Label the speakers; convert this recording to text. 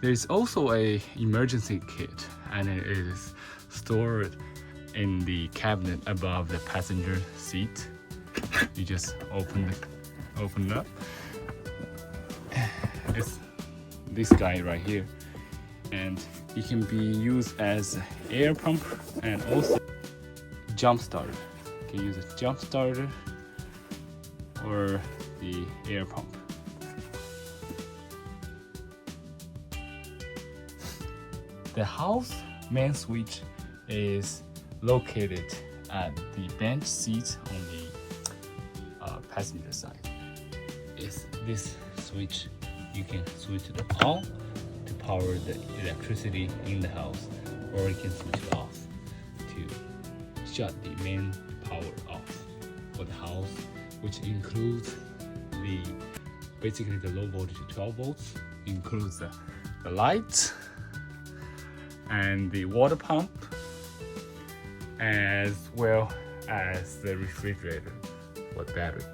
Speaker 1: There's also a emergency kit, and it is stored in the cabinet above the passenger seat. You just open it up. It's this guy right here, and it can be used as air pump and also jump starter. You can use a jump starter or the air pump. The house main switch is located at the bench seat on the passenger side. It's this switch. You can switch it on to power the electricity in the house, or you can switch it off to shut the main power off for the house, which includes basically the low voltage 12 volts, includes the lights and the water pump, as well as the refrigerator for the battery.